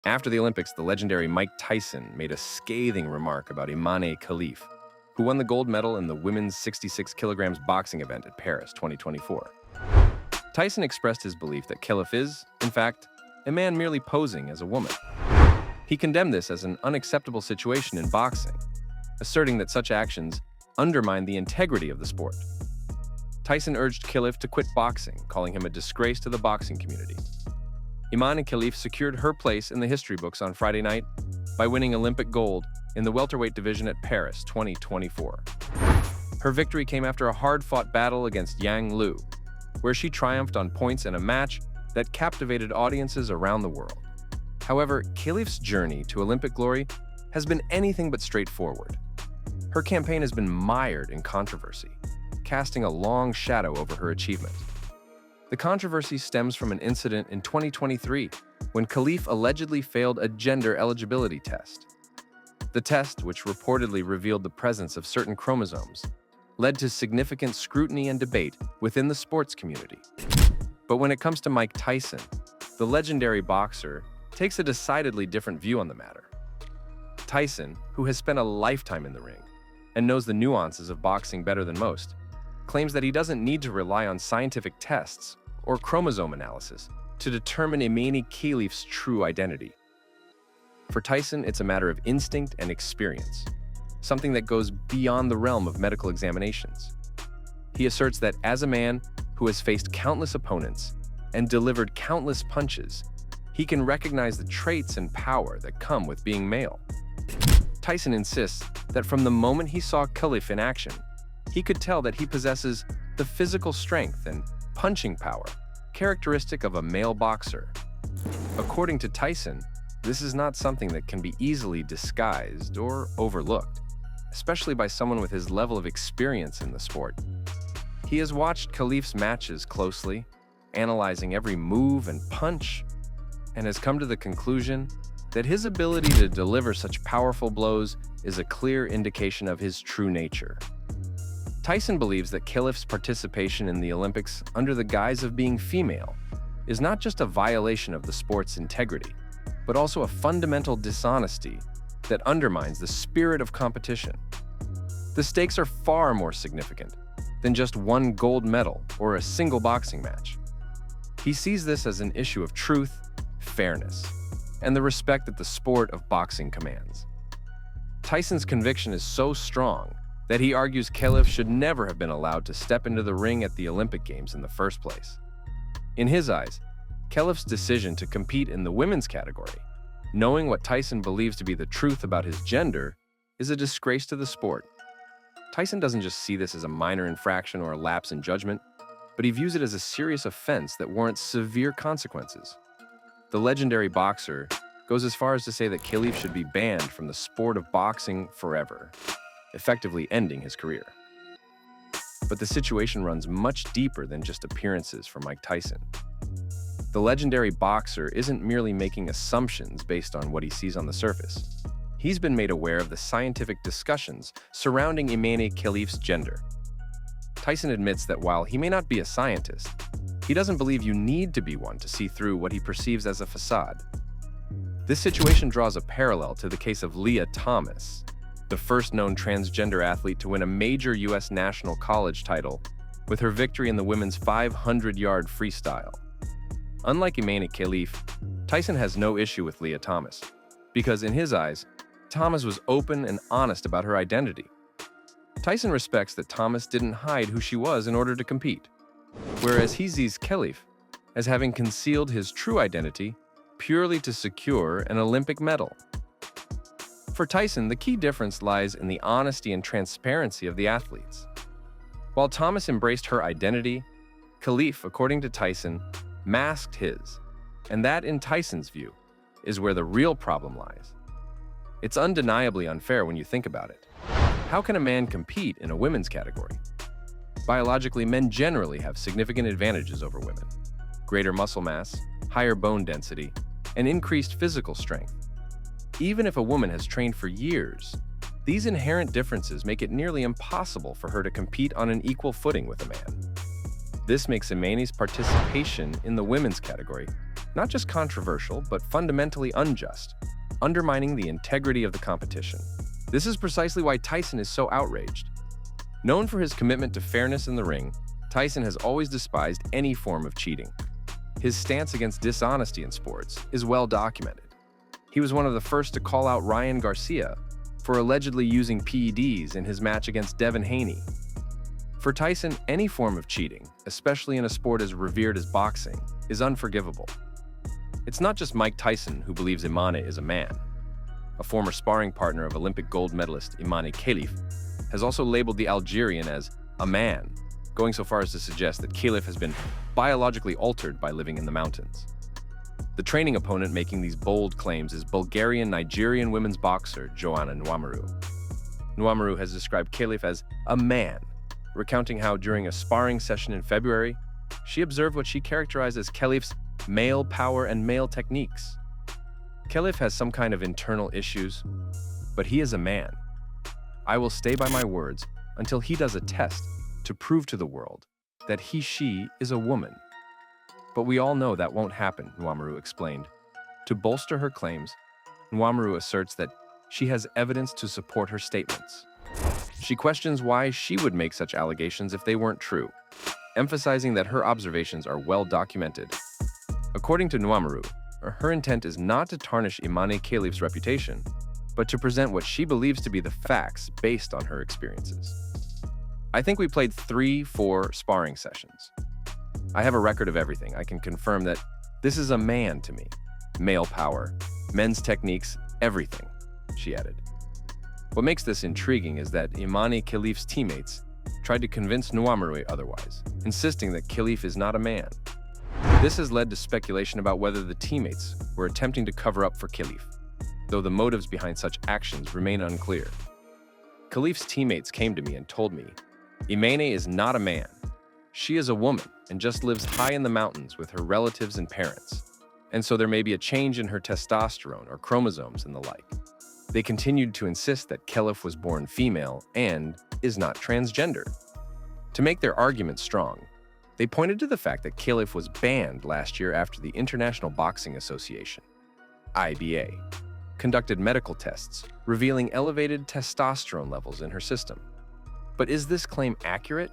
After the Olympics, the legendary Mike Tyson made a scathing remark about Imane Khelif, who won the gold medal in the women's 66 kilograms boxing event at Paris 2024. Tyson expressed his belief that Khelif is, in fact, a man merely posing as a woman. He condemned this as an unacceptable situation in boxing, asserting that such actions undermine the integrity of the sport. Tyson urged Khelif to quit boxing, calling him a disgrace to the boxing community. Imane Khelif secured her place in the history books on Friday night by winning Olympic gold in the welterweight division at Paris 2024. Her victory came after a hard-fought battle against Yang Liu, where she triumphed on points in a match that captivated audiences around the world. However, Khelif's journey to Olympic glory has been anything but straightforward. Her campaign has been mired in controversy, casting a long shadow over her achievement. The controversy stems from an incident in 2023 when Khelif allegedly failed a gender eligibility test. The test, which reportedly revealed the presence of certain chromosomes, led to significant scrutiny and debate within the sports community. But when it comes to Mike Tyson, the legendary boxer takes a decidedly different view on the matter. Tyson, who has spent a lifetime in the ring and knows the nuances of boxing better than most, claims that he doesn't need to rely on scientific tests or chromosome analysis to determine Imane Khelif's true identity. For Tyson, it's a matter of instinct and experience, something that goes beyond the realm of medical examinations. He asserts that as a man who has faced countless opponents and delivered countless punches, he can recognize the traits and power that come with being male. Tyson insists that from the moment he saw Khelif in action, he could tell that he possesses the physical strength and punching power characteristic of a male boxer. According to Tyson, this is not something that can be easily disguised or overlooked, especially by someone with his level of experience in the sport. He has watched Khelif's matches closely, analyzing every move and punch, and has come to the conclusion that his ability to deliver such powerful blows is a clear indication of his true nature. Tyson believes that Khelif's participation in the Olympics under the guise of being female is not just a violation of the sport's integrity, but also a fundamental dishonesty that undermines the spirit of competition. The stakes are far more significant than just one gold medal or a single boxing match. He sees this as an issue of truth, fairness, and the respect that the sport of boxing commands. Tyson's conviction is so strong that he argues Khelif should never have been allowed to step into the ring at the Olympic Games in the first place. In his eyes, Khelif's decision to compete in the women's category, knowing what Tyson believes to be the truth about his gender, is a disgrace to the sport. Tyson doesn't just see this as a minor infraction or a lapse in judgment, but he views it as a serious offense that warrants severe consequences. The legendary boxer goes as far as to say that Khelif should be banned from the sport of boxing forever, effectively ending his career. But the situation runs much deeper than just appearances for Mike Tyson. The legendary boxer isn't merely making assumptions based on what he sees on the surface. He's been made aware of the scientific discussions surrounding Imane Khelif's gender. Tyson admits that while he may not be a scientist, he doesn't believe you need to be one to see through what he perceives as a facade. This situation draws a parallel to the case of Lia Thomas, the first known transgender athlete to win a major U.S. national college title with her victory in the women's 500-yard freestyle. Unlike Imane Khelif, Tyson has no issue with Lia Thomas, because in his eyes, Thomas was open and honest about her identity. Tyson respects that Thomas didn't hide who she was in order to compete, whereas he sees Khelif as having concealed his true identity purely to secure an Olympic medal. For Tyson, the key difference lies in the honesty and transparency of the athletes. While Thomas embraced her identity, Khelif, according to Tyson, masked his, and that, in Tyson's view, is where the real problem lies. It's undeniably unfair when you think about it. How can a man compete in a women's category? Biologically, men generally have significant advantages over women: greater muscle mass, higher bone density, and increased physical strength. Even if a woman has trained for years, these inherent differences make it nearly impossible for her to compete on an equal footing with a man. This makes Imane's participation in the women's category not just controversial, but fundamentally unjust, undermining the integrity of the competition. This is precisely why Tyson is so outraged. Known for his commitment to fairness in the ring, Tyson has always despised any form of cheating. His stance against dishonesty in sports is well documented. He was one of the first to call out Ryan Garcia for allegedly using PEDs in his match against Devin Haney. For Tyson, any form of cheating, especially in a sport as revered as boxing, is unforgivable. It's not just Mike Tyson who believes Imane is a man. A former sparring partner of Olympic gold medalist Imane Khelif has also labeled the Algerian as a man, going so far as to suggest that Khelif has been biologically altered by living in the mountains. The training opponent making these bold claims is Bulgarian-Nigerian women's boxer Joanna Nwamaru. Nwamaru has described Khelif as a man, recounting how during a sparring session in February, she observed what she characterized as Khelif's male power and male techniques. Khelif has some kind of internal issues, but he is a man. I will stay by my words until he does a test to prove to the world that she is a woman. But we all know that won't happen, Nwamaru explained. To bolster her claims, Nwamaru asserts that she has evidence to support her statements. She questions why she would make such allegations if they weren't true, emphasizing that her observations are well documented. According to Nwamaru, her intent is not to tarnish Imane Khelif's reputation, but to present what she believes to be the facts based on her experiences. I think we played 3-4 sparring sessions. I have a record of everything. I can confirm that this is a man to me. Male power, men's techniques, everything, she added. What makes this intriguing is that Imane Khelif's teammates tried to convince Nwamaru otherwise, insisting that Khelif is not a man. This has led to speculation about whether the teammates were attempting to cover up for Khelif, though the motives behind such actions remain unclear. Khelif's teammates came to me and told me, Imane is not a man. She is a woman and just lives high in the mountains with her relatives and parents, and so there may be a change in her testosterone or chromosomes and the like. They continued to insist that Khelif was born female and is not transgender. To make their argument strong, they pointed to the fact that Khelif was banned last year after the International Boxing Association, IBA, conducted medical tests revealing elevated testosterone levels in her system. But is this claim accurate?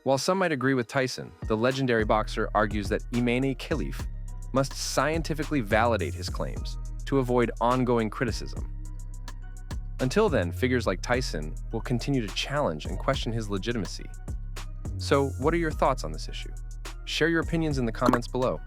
While some might agree with Tyson, the legendary boxer argues that Imane Khelif must scientifically validate his claims to avoid ongoing criticism. Until then, figures like Tyson will continue to challenge and question his legitimacy. So, what are your thoughts on this issue? Share your opinions in the comments below.